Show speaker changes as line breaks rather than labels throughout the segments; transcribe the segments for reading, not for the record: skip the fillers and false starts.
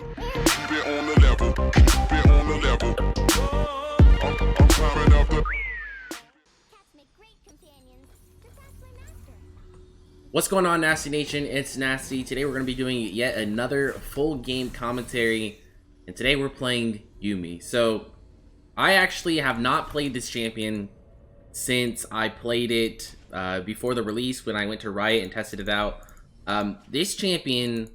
Keep it on the level. Keep it on the level. I'm climbing up the.
What's going on, Nasteey Nation? It's Nasteey. Today we're going to be doing yet another full game commentary, and today we're playing Yuumi. So, I actually have not played this champion since I played it before the release when I went to Riot and tested it out. This champion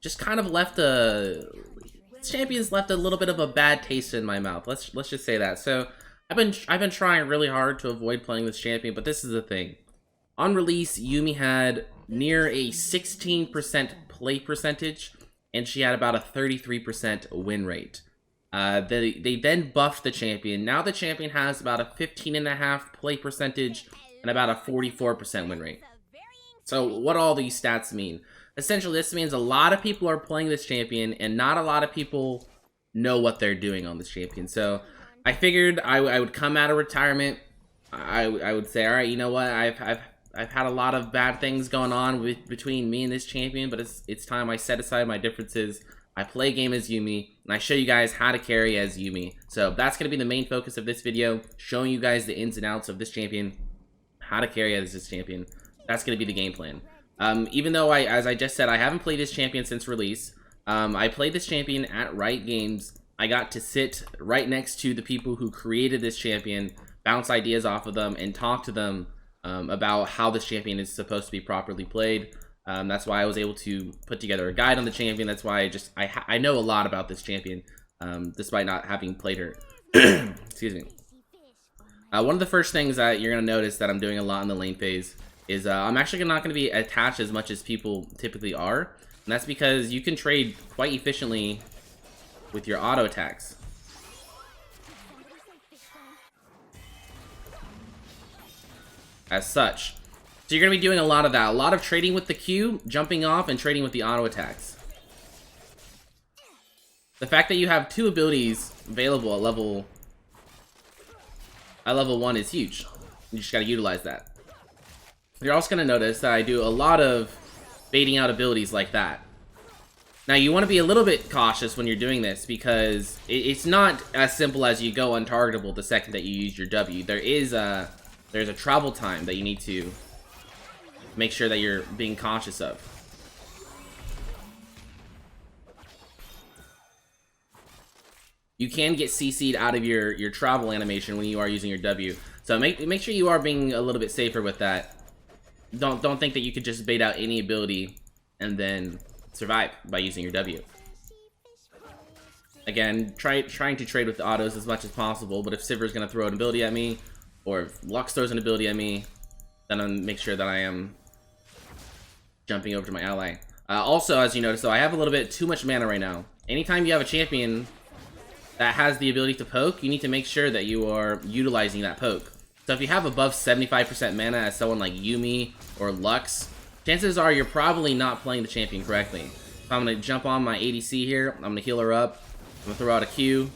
just kind of left a... This champion's left a little bit of a bad taste in my mouth. Let's just say that. So, I've been trying really hard to avoid playing this champion, but this is the thing. On release, Yuumi had near a 16% play percentage, and she had about a 33% win rate. They then buffed the champion. Now the champion has about a 15.5 play percentage and about a 44% win rate. So what all these stats mean? Essentially, this means a lot of people are playing this champion, and not a lot of people know what they're doing on this champion. So I figured I would come out of retirement. I would say, all right, you know what? I've had a lot of bad things going on between me and this champion, but it's time I set aside my differences. I play a game as Yuumi, and I show you guys how to carry as Yuumi. So that's going to be the main focus of this video, showing you guys the ins and outs of this champion, how to carry as this champion. That's going to be the game plan. Even though, as I just said, I haven't played this champion since release, I played this champion at Riot Games. I got to sit right next to the people who created this champion, bounce ideas off of them, and talk to them about how this champion is supposed to be properly played. That's why I was able to put together a guide on the champion. That's why I know a lot about this champion, despite not having played her. Excuse me. One of the first things that you're going to notice that I'm doing a lot in the lane phase is I'm actually not going to be attached as much as people typically are. And that's because you can trade quite efficiently with your auto attacks. As such. So you're going to be doing a lot of that. A lot of trading with the Q, jumping off, and trading with the auto attacks. The fact that you have two abilities available at level 1 is huge. You just got to utilize that. You're also going to notice that I do a lot of baiting out abilities like that. Now you want to be a little bit cautious when you're doing this, because it's not as simple as you go untargetable the second that you use your W. There's a travel time that you need to make sure that you're being cautious of. You can get CC'd out of your travel animation when you are using your W. So make sure you are being a little bit safer with that. Don't think that you could just bait out any ability and then survive by using your W. Again, trying to trade with the autos as much as possible, but if Sivir's going to throw an ability at me, or if Lux throws an ability at me, then I'll make sure that I am jumping over to my ally. Also, as you notice, though, I have a little bit too much mana right now. Anytime you have a champion that has the ability to poke, you need to make sure that you are utilizing that poke. So if you have above 75% mana as someone like Yuumi or Lux, chances are you're probably not playing the champion correctly. If I'm going to jump on my ADC here, I'm going to heal her up, I'm going to throw out a Q.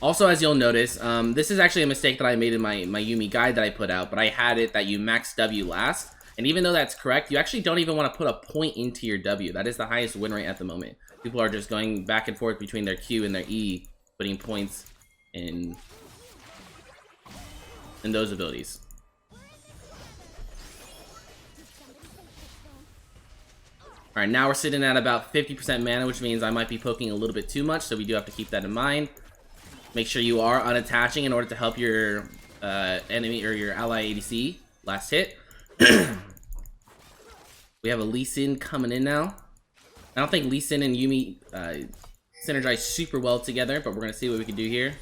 Also, as you'll notice, this is actually a mistake that I made in my Yuumi guide that I put out, but I had it that you max W last. And even though that's correct, you actually don't even want to put a point into your W. That is the highest win rate at the moment. People are just going back and forth between their Q and their E, putting points in those abilities. Alright, now we're sitting at about 50% mana, which means I might be poking a little bit too much, so we do have to keep that in mind. Make sure you are unattaching in order to help your enemy or your ally ADC last hit. We have a Lee Sin coming in now. I don't think Lee Sin and Yuumi synergize super well together, but we're going to see what we can do here.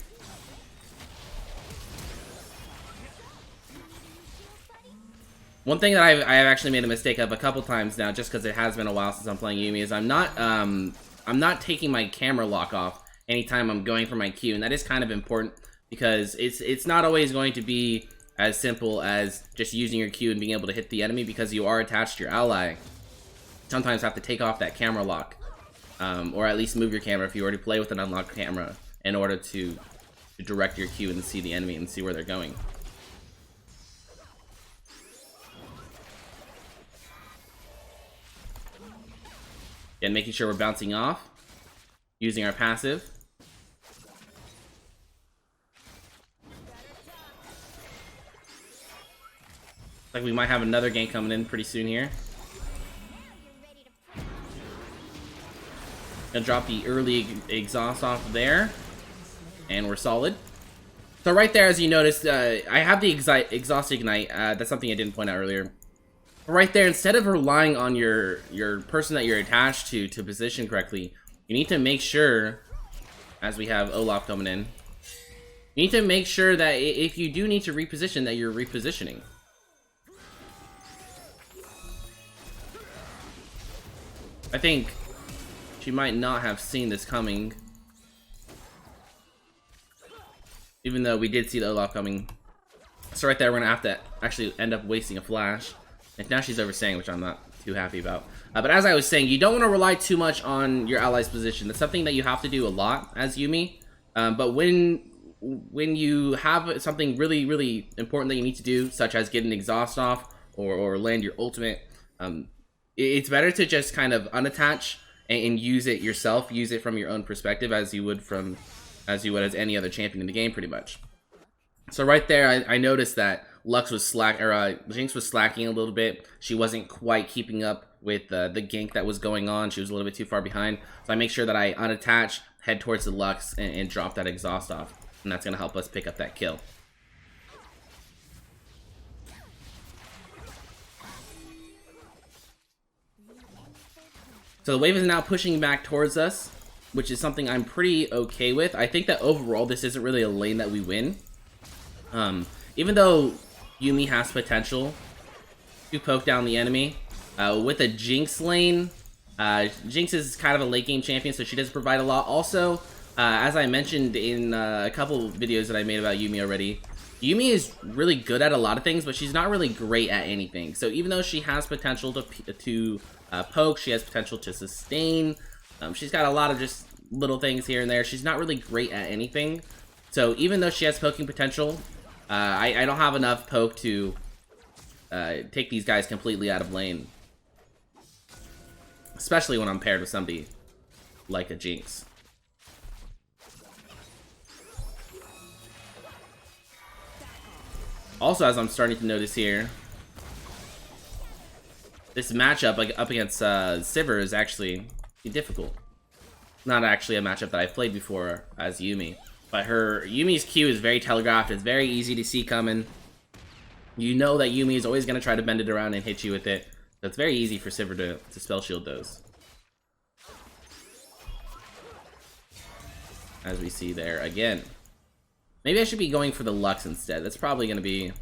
One thing that I have actually made a mistake of a couple times now, just because it has been a while since I'm playing Yuumi, is I'm not taking my camera lock off anytime I'm going for my Q, and that is kind of important because it's not always going to be as simple as just using your Q and being able to hit the enemy, because you are attached to your ally. Sometimes have to take off that camera lock, or at least move your camera if you already play with an unlocked camera in order to direct your Q and see the enemy and see where they're going. And making sure we're bouncing off, using our passive. Like we might have another gank coming in pretty soon here. Gonna drop the early exhaust off there, and we're solid. So right there, as you noticed, I have the exhaust ignite. That's something I didn't point out earlier. Right there, instead of relying on your person that you're attached to position correctly, you need to make sure, as we have Olaf coming in, you need to make sure that if you do need to reposition, that you're repositioning. I think she might not have seen this coming, even though we did see the Olaf coming. So right there, we're gonna have to actually end up wasting a flash. And now she's overstaying, which I'm not too happy about. But as I was saying, you don't want to rely too much on your ally's position. That's something that you have to do a lot as Yuumi. But when you have something really, really important that you need to do, such as get an exhaust off or land your ultimate, it's better to just kind of unattach and use it yourself. Use it from your own perspective, as you would as any other champion in the game, pretty much. So right there, I noticed that Lux was Jinx was slacking a little bit. She wasn't quite keeping up with the gank that was going on. She was a little bit too far behind. So I make sure that I unattach, head towards the Lux, and drop that exhaust off. And that's going to help us pick up that kill. So the wave is now pushing back towards us, which is something I'm pretty okay with. I think that overall this isn't really a lane that we win. Even though Yuumi has potential to poke down the enemy, with a Jinx lane, Jinx is kind of a late game champion, so she does provide a lot. Also, as I mentioned in a couple videos that I made about Yuumi already, Yuumi is really good at a lot of things, but she's not really great at anything. So even though she has potential to poke, she has potential to sustain, she's got a lot of just little things here and there. She's not really great at anything. So even though she has poking potential, I don't have enough poke to take these guys completely out of lane. Especially when I'm paired with somebody like a Jinx. Also, as I'm starting to notice here, this matchup up against Sivir is actually difficult. Not actually a matchup that I've played before as Yuumi. But Yuumi's Q is very telegraphed. It's very easy to see coming. You know that Yuumi is always going to try to bend it around and hit you with it. So it's very easy for Sivir to spell shield those. As we see there again. Maybe I should be going for the Lux instead. That's probably going to be a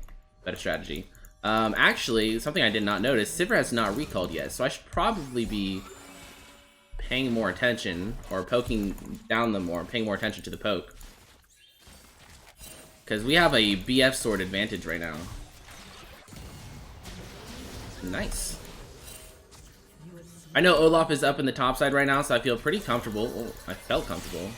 better strategy. Actually, something I did not notice, Sivir has not recalled yet. So I should probably be paying more attention, or poking down them more, paying more attention to the poke. Because we have a BF sword advantage right now. Nice. I know Olaf is up in the top side right now, so I feel pretty comfortable. Oh, I felt comfortable.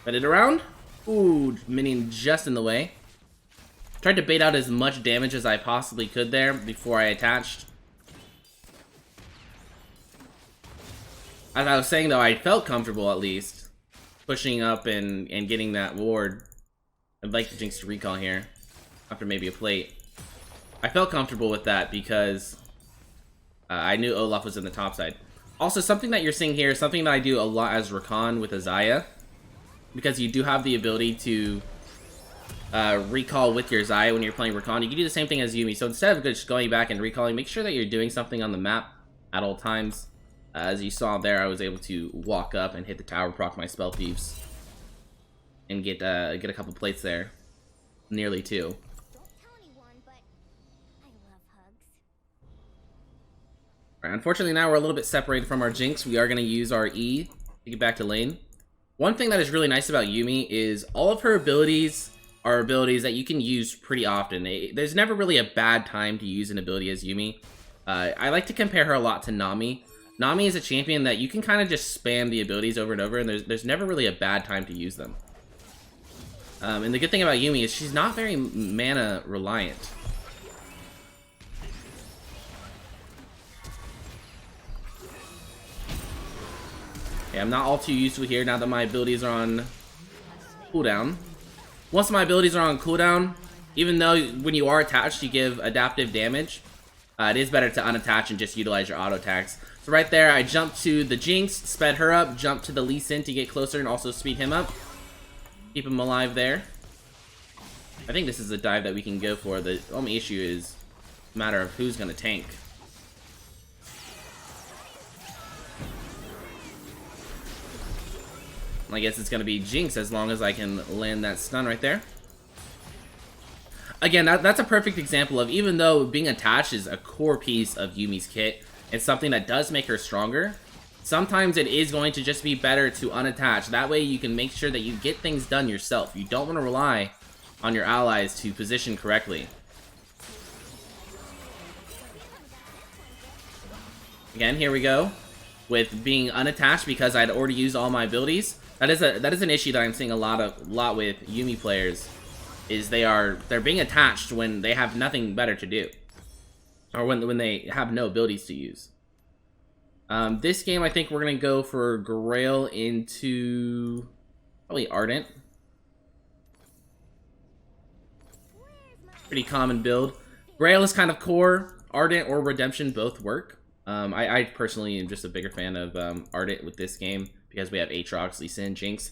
Bend it around. Ooh, minion just in the way. Tried to bait out as much damage as I possibly could there before I attached. As I was saying though, I felt comfortable at least pushing up and getting that ward. I'd like the Jinx to recall here after maybe a plate. I felt comfortable with that because I knew Olaf was in the top side. Also, something that you're seeing here is something that I do a lot as Rakan with Azaya, because you do have the ability to recall with your Xayah when you're playing Rakan. You can do the same thing as Yuumi. So instead of just going back and recalling, make sure that you're doing something on the map at all times. As you saw there, I was able to walk up and hit the tower, proc my spell thieves, and get a couple plates there. Nearly two.
Don't tell anyone, but I love hugs.
Alright, unfortunately now we're a little bit separated from our Jinx. We are going to use our E to get back to lane. One thing that is really nice about Yuumi is all of her abilities are abilities that you can use pretty often. There's never really a bad time to use an ability as Yuumi. I like to compare her a lot to Nami. Nami is a champion that you can kind of just spam the abilities over and over, and there's never really a bad time to use them. And the good thing about Yuumi is she's not very mana reliant. Okay, I'm not all too useful here now that my abilities are on cooldown. Once my abilities are on cooldown, even though when you are attached you give adaptive damage, it is better to unattach and just utilize your auto attacks. So right there, I jumped to the Jinx, sped her up, jumped to the Lee Sin to get closer and also speed him up. Keep him alive there. I think this is a dive that we can go for. The only issue is a matter of who's going to tank. I guess it's going to be Jinx as long as I can land that stun right there. Again, that's a perfect example of, even though being attached is a core piece of Yuumi's kit, it's something that does make her stronger. Sometimes it is going to just be better to unattach. That way you can make sure that you get things done yourself. You don't want to rely on your allies to position correctly. Again, here we go with being unattached because I'd already used all my abilities. That is an issue that I'm seeing a lot with Yuumi players, is they're being attached when they have nothing better to do, or when they have no abilities to use. This game, I think we're gonna go for Grail into probably Ardent. Pretty common build. Grail is kind of core. Ardent or Redemption both work. I personally am just a bigger fan of Ardent with this game because we have Aatrox, Lee Sin, Jinx.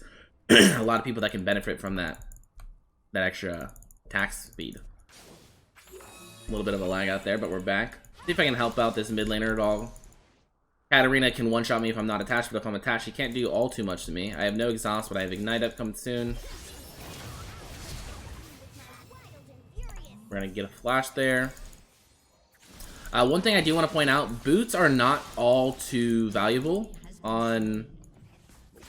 A lot of people that can benefit from that extra attack speed. A little bit of a lag out there, but we're back. See if I can help out this mid laner at all. Katarina can one-shot me if I'm not attached, but if I'm attached, she can't do all too much to me. I have no exhaust, but I have Ignite up coming soon. We're gonna get a flash there. One thing I do want to point out, boots are not all too valuable on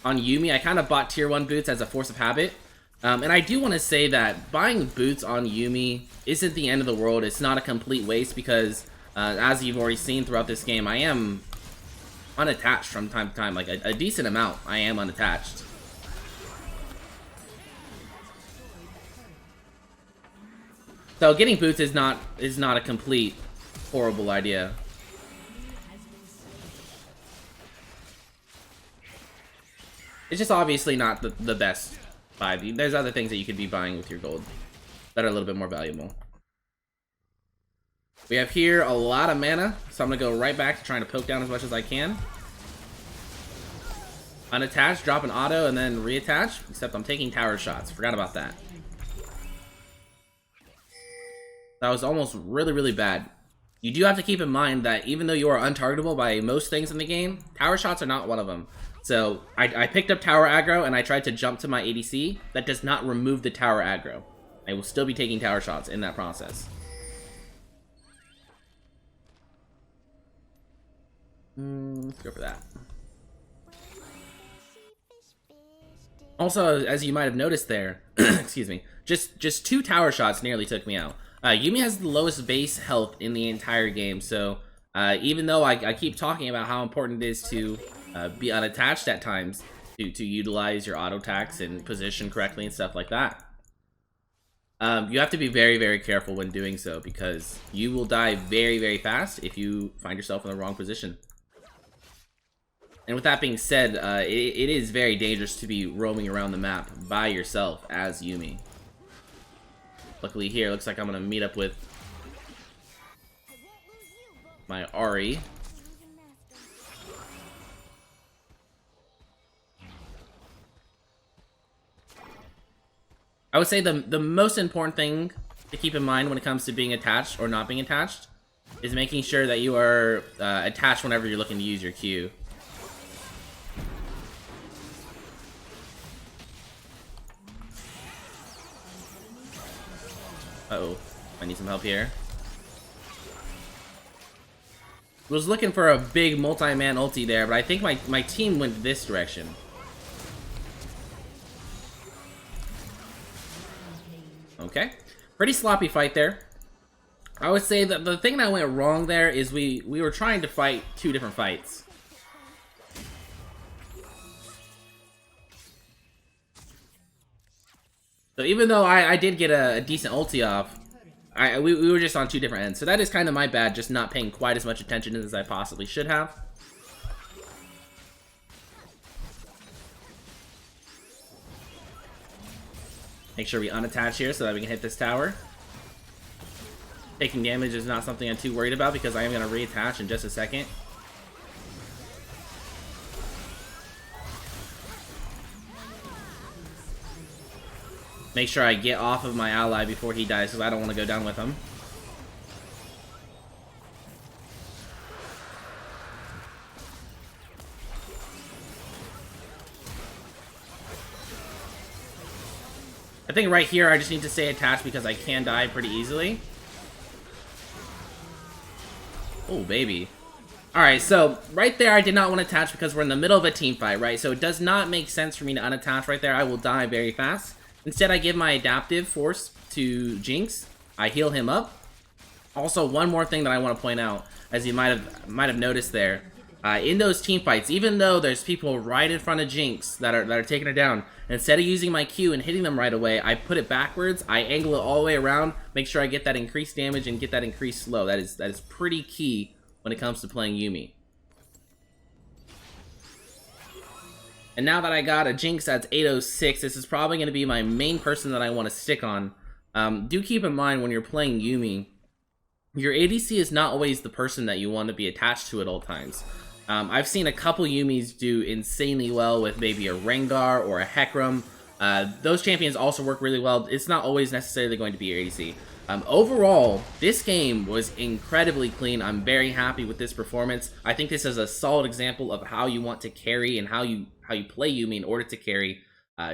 Yuumi. I kind of bought tier 1 boots as a force of habit. And I do want to say that buying boots on Yuumi isn't the end of the world. It's not a complete waste because, as you've already seen throughout this game, I am unattached from time to time. Like a decent amount, I am unattached. So getting boots is not a complete horrible idea. It's just obviously not the best buy. There's other things that you could be buying with your gold that are a little bit more valuable. We have here a lot of mana, so I'm gonna go right back to trying to poke down as much as I can. Unattached, drop an auto, and then reattach, except I'm taking tower shots. Forgot about that. That was almost really, really bad. You do have to keep in mind that even though you are untargetable by most things in the game, tower shots are not one of them. So I picked up tower aggro and I tried to jump to my ADC. That does not remove the tower aggro. I will still be taking tower shots in that process. Let's go for that. Also, as you might have noticed there, excuse me, just 2 tower shots nearly took me out. Yuumi has the lowest base health in the entire game, so even though I keep talking about how important it is to be unattached at times, to utilize your auto attacks and position correctly and stuff like that, you have to be very, very careful when doing so because you will die very, very fast if you find yourself in the wrong position. And with that being said, it is very dangerous to be roaming around the map by yourself as Yuumi. Luckily here, looks like I'm gonna meet up with my Ahri. I would say the most important thing to keep in mind when it comes to being attached or not being attached is making sure that you are attached whenever you're looking to use your Q. Uh-oh, I need some help here. Was looking for a big multi-man ulti there, but I think my team went this direction. Okay, pretty sloppy fight there. I would say that the thing that went wrong there is we were trying to fight 2 different fights. So even though I did get a decent ulti off, we were just on 2 different ends. So that is kind of my bad, just not paying quite as much attention as I possibly should have. Make sure we unattach here so that we can hit this tower. Taking damage is not something I'm too worried about because I am going to reattach in just a second. Make sure I get off of my ally before he dies because I don't want to go down with him. I think right here I just need to stay attached because I can die pretty easily. Oh, baby. Alright, so right there I did not want to attach because we're in the middle of a team fight, right? So it does not make sense for me to unattach right there. I will die very fast. Instead, I give my adaptive force to Jinx. I heal him up. Also, one more thing that I want to point out, as you might have noticed there, in those team fights, even though there's people right in front of Jinx that are taking her down, instead of using my Q and hitting them right away, I put it backwards. I angle it all the way around, make sure I get that increased damage and get that increased slow. That is pretty key when it comes to playing Yuumi. And now that I got a Jinx that's 806, this is probably going to be my main person that I want to stick on. Do keep in mind when you're playing Yuumi, your ADC is not always the person that you want to be attached to at all times. I've seen a couple Yuumis do insanely well with maybe a Rengar or a Hecarim. Those champions also work really well. It's not always necessarily going to be your ADC. Overall, this game was incredibly clean. I'm very happy with this performance. I think this is a solid example of how you want to carry and how you play Yuumi in order to carry.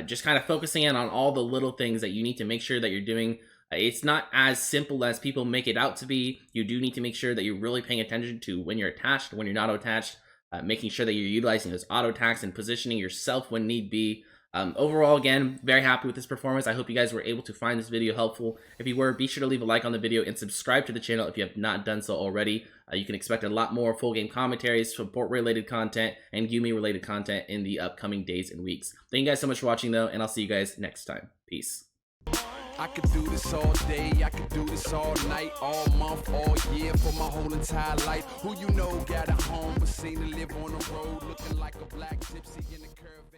Just kind of focusing in on all the little things that you need to make sure that you're doing. It's not as simple as people make it out to be. You do need to make sure that you're really paying attention to when you're attached, when you're not attached, making sure that you're utilizing those auto attacks and positioning yourself when need be. Overall, again, very happy with this performance. I hope you guys were able to find this video helpful. If you were, be sure to leave a like on the video and subscribe to the channel if you have not done so already. You can expect a lot more full game commentaries, support-related content, and Yuumi-related content in the upcoming days and weeks. Thank you guys so much for watching, though, and I'll see you guys next time. Peace.
I could do this all day, I could do this all night, all month, all year, for my whole entire life. Who you know got a home, but seem to live on the road, looking like a black gypsy in a curve.